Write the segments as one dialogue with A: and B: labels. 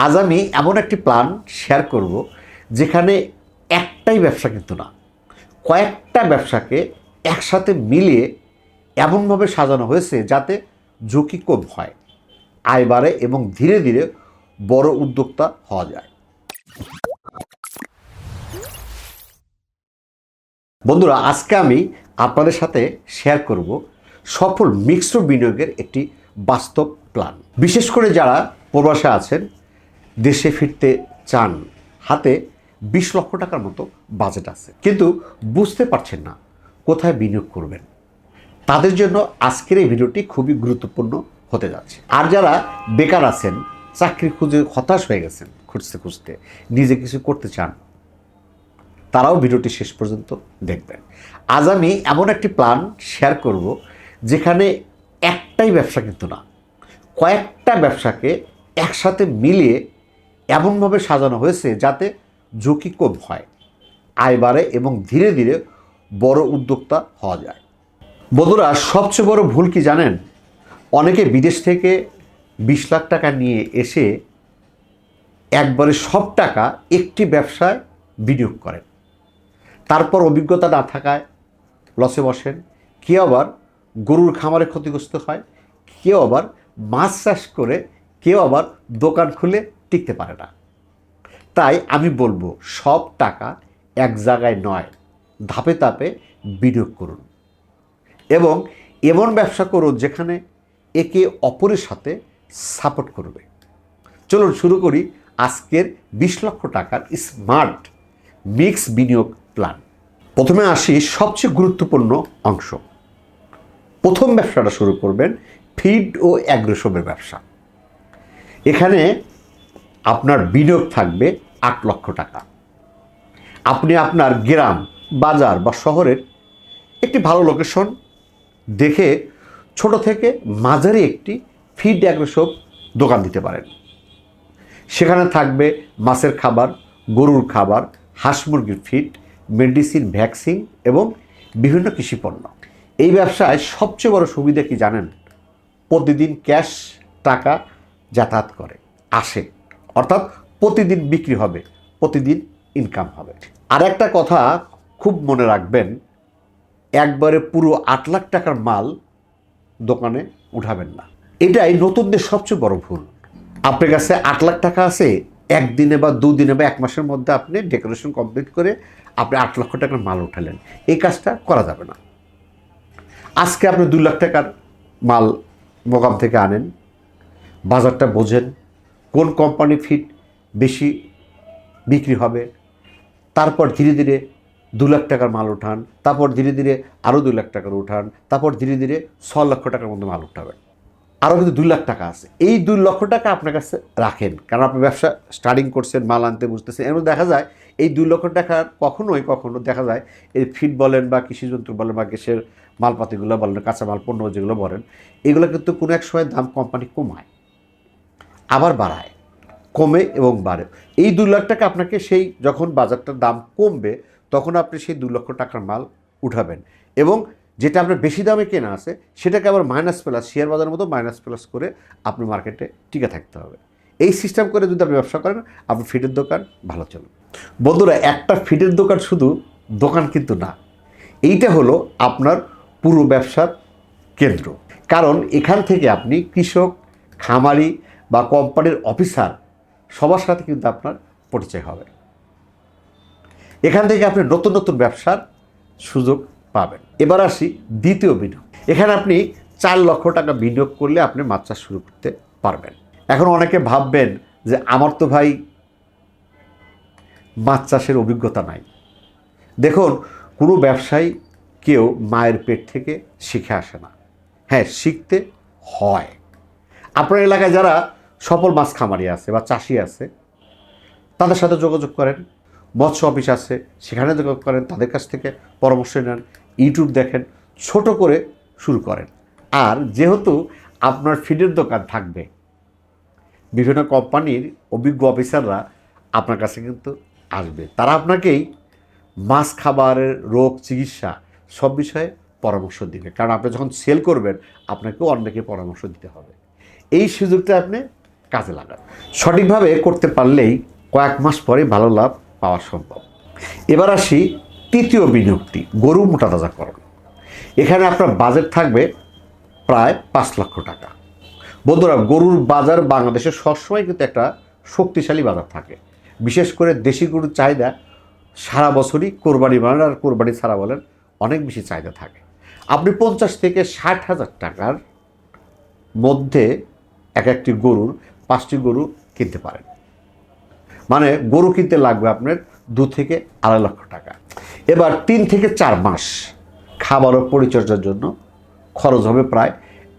A: আজ আমি এমন একটি প্ল্যান শেয়ার করব যেখানে একটাই ব্যবসা কিন্তু না, কয়েকটা ব্যবসাকে একসাথে মিলিয়ে এমনভাবে সাজানো হয়েছে যাতে ঝুঁকি কম হয়, আয় বাড়ে এবং ধীরে ধীরে বড় উদ্যোক্তা হওয়া যায়। বন্ধুরা, আজকে আমি আপনাদের সাথে শেয়ার করব সফল মিশ্র বিনিয়োগের একটি বাস্তব প্ল্যান। বিশেষ করে যারা প্রবাসে আছেন, দেশে ফিরতে চান, হাতে 20 লক্ষ টাকার মতো বাজেট আছে, কিন্তু বুঝতে পারছেন না কোথায় বিনিয়োগ করবেন, তাদের জন্য আজকের এই ভিডিওটি খুবই গুরুত্বপূর্ণ হতে যাচ্ছে। আর যারা বেকার আছেন, চাকরি খুঁজে হতাশ হয়ে গেছেন, খুঁজতে খুঁজতে নিজে কিছু করতে চান, তারাও ভিডিওটি শেষ পর্যন্ত দেখবেন। আজ আমি এমন একটি প্ল্যান শেয়ার করব যেখানে একটাই ব্যবসা কিন্তু না, কয়েকটা ব্যবসাকে একসাথে মিলিয়ে এমনভাবে সাজানো হয়েছে যাতে ঝুঁকি কম হয়, আয় বাড়ে এবং ধীরে ধীরে বড় উদ্যোক্তা হওয়া যায়। বন্ধুরা, সবচেয়ে বড় ভুল কি জানেন? অনেকে বিদেশ থেকে 20 লাখ টাকা নিয়ে এসে একবারে সব টাকা একটি ব্যবসায় বিনিয়োগ করেন, তারপর অভিজ্ঞতা না থাকায় লসে বসেন। কেউ আবার গরুর খামারে ক্ষতিগ্রস্ত হয়, কেউ আবার মাছ চাষ করে, কেউ আবার দোকান খুলে টিকতে পারে না। তাই আমি বলবো, সব টাকা এক জায়গায় নয়, ধাপে ধাপে বিনিয়োগ করুন এবং এমন ব্যবসা করুন যেখানে একে অপরের সাথে সাপোর্ট করবে। চলুন শুরু করি আজকের 20 লক্ষ টাকার স্মার্ট মিক্স বিনিয়োগ প্ল্যান। প্রথমে আসি সবচেয়ে গুরুত্বপূর্ণ অংশ। প্রথম ব্যবসাটা শুরু করবেন ফিড ও অ্যাগ্রোসবের ব্যবসা। এখানে আপনার বিনিয়োগ থাকবে 8 লক্ষ টাকা। আপনি আপনার গ্রাম, বাজার বা শহরের একটি ভালো লোকেশন দেখে ছোট থেকে মাঝারি একটি ফিড অ্যাগ্রোসব দোকান দিতে পারেন। সেখানে থাকবে মাছের খাবার, গরুর খাবার, হাঁস মুরগির ফিড, মেডিসিন, ভ্যাকসিন এবং বিভিন্ন কৃষি পণ্য। এই ব্যবসায় সবচেয়ে বড় সুবিধা কি জানেন? প্রতিদিন ক্যাশ টাকা যাতায়াত করে আসে, অর্থাৎ প্রতিদিন বিক্রি হবে, প্রতিদিন ইনকাম হবে। আর একটা কথা খুব মনে রাখবেন, একবারে পুরো 8 লাখ টাকার মাল দোকানে উঠাবেন না। এটাই নতুনদের সবচেয়ে বড় ভুল। আপনার কাছে 8 লাখ টাকা আছে, একদিনে বা 2 দিনে বা 1 মাসের মধ্যে আপনি ডেকোরেশন কমপ্লিট করে আপনি 8 লক্ষ টাকার মাল উঠালেন, এই কাজটা করা যাবে না। আজকে আপনি 2 লাখ টাকার মাল মোকাম থেকে আনেন, বাজারটা বোঝেন, কোন কোম্পানি ফিড বেশি বিক্রি হবে, তারপর ধীরে ধীরে 2 লাখ টাকার মাল উঠান, তারপর ধীরে ধীরে আরও 2 লাখ টাকার উঠান, তারপর ধীরে ধীরে 6 লক্ষ টাকার মধ্যে মাল উঠাবেন। আরও কিন্তু 2 লাখ টাকা আছে, এই 2 লক্ষ টাকা আপনার কাছে রাখেন, কারণ আপনি ব্যবসা স্টার্টিং করছেন, মাল আনতে বুঝতেছেন। এর মধ্যে দেখা যায় এই 2 লক্ষ টাকার কখনো দেখা যায় এই ফিড বলেন বা কৃষিযন্ত্র বলেন বা গ্যাসের মালপাতিগুলো বলেন, কাঁচামাল পণ্য যেগুলো বলেন, এগুলো কিন্তু কোনো এক সময় দাম কোম্পানি কমায়, আবার বাড়ায়, কমে এবং বাড়ে। এই 2 লাখ টাকা আপনাকে সেই যখন বাজারটার দাম কমবে তখন আপনি সেই 2 লক্ষ টাকার মাল উঠাবেন এবং যেটা আপনার বেশি দামে কেনা আছে সেটাকে আবার মাইনাস প্লাস, শেয়ার বাজারের মতো মাইনাস প্লাস করে আপনি মার্কেটে টিকে থাকতে হবে। এই সিস্টেম করে যদি আপনি ব্যবসা করেন, আপনার ফিডের দোকান ভালো চলবে। বন্ধুরা, একটা ফিডের দোকান শুধু দোকান কিন্তু না, এইটা হলো আপনার পুরো ব্যবসার কেন্দ্র। কারণ এখান থেকে আপনি কৃষক, খামারি বা কোম্পানির অফিসার সবার সাথে কিন্তু আপনার পরিচয় হবে। এখান থেকে আপনি নতুন নতুন ব্যবসার সুযোগ পাবেন। এবার আসি দ্বিতীয় বিনিয়োগ। এখানে আপনি 4 লক্ষ টাকা বিনিয়োগ করলে আপনি মাছ চাষ শুরু করতে পারবেন। এখন অনেকে ভাববেন যে আমার তো ভাই মাছ চাষের অভিজ্ঞতা নাই। দেখুন, কোনো ব্যবসায়ী কেউ মায়ের পেট থেকে শিখে আসে না। হ্যাঁ, শিখতে হয়। আপনার এলাকায় যারা সফল মাছ খামারি আছে বা চাষি আছে, তাদের সাথে যোগাযোগ করেন। মৎস্য অফিস আছে, সেখানে যোগাযোগ করেন, তাদের কাছ থেকে পরামর্শ নেন, ইউটিউব দেখেন, ছোট করে শুরু করেন। আর যেহেতু আপনার ফিডের দোকান থাকবে, বিভিন্ন কোম্পানির অভিজ্ঞ অফিসাররা আপনার কাছে কিন্তু আসবে, তারা আপনাকেই মাছ খাবারের রোগ চিকিৎসা সব বিষয়ে পরামর্শ দিবে। কারণ আপনি যখন সেল করবেন আপনাকেও অন্যকে পরামর্শ দিতে হবে। এই সুযোগটা আপনি কাজে লাগান। সঠিকভাবে করতে পারলেই কয়েক মাস পরে ভালো লাভ পাওয়া সম্ভব। এবার আসি তৃতীয় বিনিয়োগটি, গরু মোটা তাজাকরণ। এখানে আপনার বাজেট থাকবে প্রায় 5 লক্ষ টাকা। বন্ধুরা, গরুর বাজার বাংলাদেশে সবসময় কিন্তু একটা শক্তিশালী বাজার থাকে। বিশেষ করে দেশি গরুর চাহিদা সারা বছরই, কোরবানি বলেন আর কোরবানি ছাড়া বলেন, অনেক বেশি চাহিদা থাকে। আপনি 50 থেকে 60,000 টাকার মধ্যে একটি গরুর 5টি গরু কিনতে পারেন। মানে গরু কিনতে লাগবে আপনার 2 থেকে 2.5 লক্ষ টাকা। এবার 3 থেকে 4 মাস খাবার ও পরিচর্যার জন্য খরচ হবে প্রায়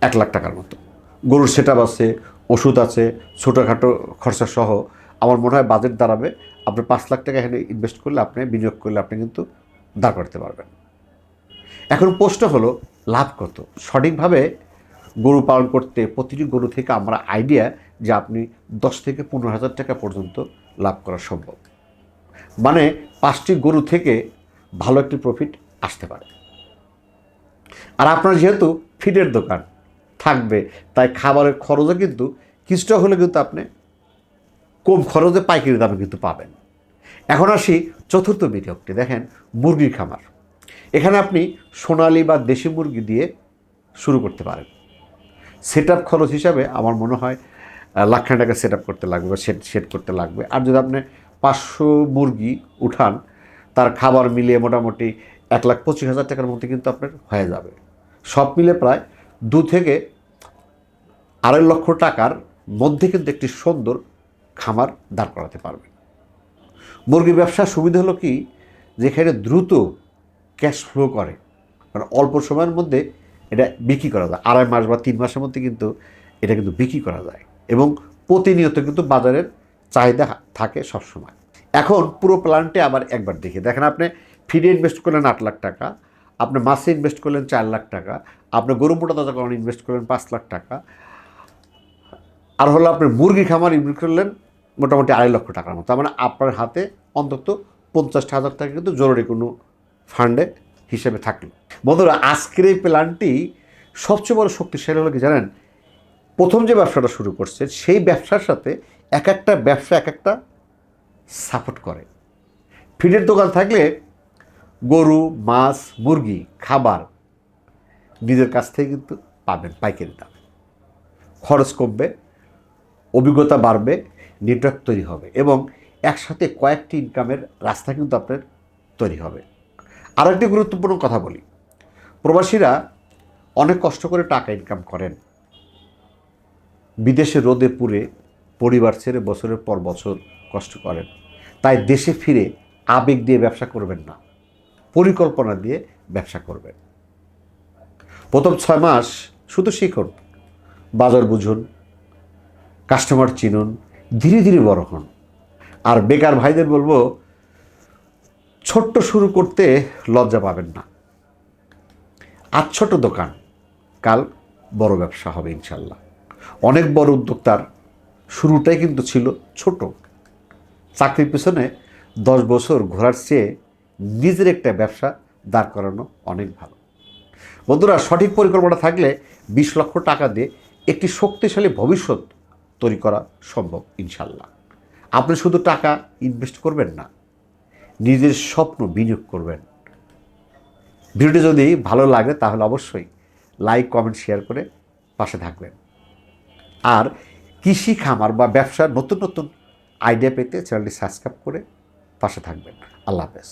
A: 1 লাখ টাকার মতো। গরুর সেটআপ আছে, ওষুধ আছে, ছোটোখাটো খরচা সহ আমার মনে হয় বাজেট দাঁড়াবে আপনি 5 লাখ টাকা এখানে ইনভেস্ট করলে, আপনি বিনিয়োগ করলে আপনি কিন্তু দাঁড় করতে পারবেন। এখন প্রশ্ন হলো লাভ কত? সঠিকভাবে গরু পালন করতে প্রতিটি গরু থেকে আমরা আইডিয়া যে আপনি 10 থেকে 15,000 টাকা পর্যন্ত লাভ করা সম্ভব। মানে 5টি গরু থেকে ভালো একটি প্রফিট আসতে পারে। আর আপনার যেহেতু ফিডের দোকান থাকবে, তাই খাবারের খরচও কিন্তু কিছুটা হলে কিন্তু আপনি কম খরচে পাইকারি দামে কিন্তু পাবেন। এখন আসি চতুর্থ বিনিয়োগটি, দেখেন মুরগির খামার। এখানে আপনি সোনালি বা দেশি মুরগি দিয়ে শুরু করতে পারেন। সেটআপ খরচ হিসাবে আমার মনে হয় লাখখান টাকা সেটআপ করতে লাগবে বা সেট করতে লাগবে। আর যদি আপনি 500 মুরগি উঠান, তার খাবার মিলিয়ে মোটামুটি 1,25,000 টাকার মধ্যে কিন্তু আপনার হয়ে যাবে। সব মিলে প্রায় 2 থেকে 2.5 লক্ষ টাকার মধ্যে কিন্তু একটি সুন্দর খামার দাঁড় করাতে পারবেন। মুরগির ব্যবসার সুবিধা হলো কি, যেখানে দ্রুত ক্যাশ ফ্লো করে, মানে অল্প সময়ের মধ্যে এটা বিক্রি করা যায়। 2.5 মাস বা 3 মাসের মধ্যে কিন্তু এটা কিন্তু বিক্রি করা যায় এবং প্রতিনিয়ত কিন্তু বাজারের চাহিদা থাকে সবসময়। এখন পুরো প্ল্যানটি আবার একবার দেখে দেখেন, আপনি ফিডে ইনভেস্ট করলেন 8 লাখ টাকা, আপনি মাছে ইনভেস্ট করলেন 4 লাখ টাকা, আপনি গরু মোটা তাজাকরণ ইনভেস্ট করলেন 5 লাখ টাকা, আর হলো আপনি মুরগি খামার ইনভেস্ট করলেন মোটামুটি 2.5 লক্ষ টাকার মতো। তার মানে আপনার হাতে অন্তত 50,000 টাকা কিন্তু জরুরি কোনো ফান্ডে হিসেবে থাকলো। বন্ধুরা, আজকের এই প্ল্যানটি সবচেয়ে বড় শক্তিশালী হলো কি জানেন, প্রথম যে ব্যবসাটা শুরু করছে সেই ব্যবসার সাথে এক একটা ব্যবসা এক একটা সাপোর্ট করে। ফিডের দোকান থাকলে গরু, মাছ, মুরগি খাবার নিজের কাছ থেকে কিন্তু পাবেন পাইকারি দামে। খরচ কমবে, অভিজ্ঞতা বাড়বে, নেটওয়ার্ক তৈরি হবে এবং একসাথে কয়েকটি ইনকামের রাস্তা কিন্তু আপনার তৈরি হবে। আরও একটি গুরুত্বপূর্ণ কথা বলি, প্রবাসীরা অনেক কষ্ট করে টাকা ইনকাম করেন, বিদেশে রোদে পুড়ে পরিবার ছেড়ে বছরের পর বছর কষ্ট করেন। তাই দেশে ফিরে আবেগ দিয়ে ব্যবসা করবেন না, পরিকল্পনা দিয়ে ব্যবসা করবেন। প্রথম 6 মাস শুধু শিখুন, বাজার বুঝুন, কাস্টমার চিনুন, ধীরে ধীরে বড় হন। আর বেকার ভাইদের বলবো, ছোট্ট শুরু করতে লজ্জা পাবেন না। আজ ছোট দোকান, কাল বড় ব্যবসা হবে ইনশাল্লাহ। অনেক বড় উদ্যোক্তার শুরুটাই কিন্তু ছিল ছোট। চাকরির পেছনে 10 বছর ঘোরার চেয়ে নিজের একটা ব্যবসা দাঁড় করানো অনেক ভালো। বন্ধুরা, সঠিক পরিকল্পনা থাকলে 20 লক্ষ টাকা দিয়ে একটি শক্তিশালী ভবিষ্যৎ তৈরি করা সম্ভব ইনশাল্লাহ। আপনি শুধু টাকা ইনভেস্ট করবেন না, নিজের স্বপ্ন বিনিয়োগ করবেন। ভিডিওটি যদি ভালো লাগে তাহলে অবশ্যই লাইক, কমেন্ট, শেয়ার করে পাশে থাকবেন। আর কৃষি খামার বা ব্যবসার নতুন নতুন আইডিয়া পেতে চ্যানেলটি সাবস্ক্রাইব করে পাশে থাকবেন। আল্লাহ হাফেজ।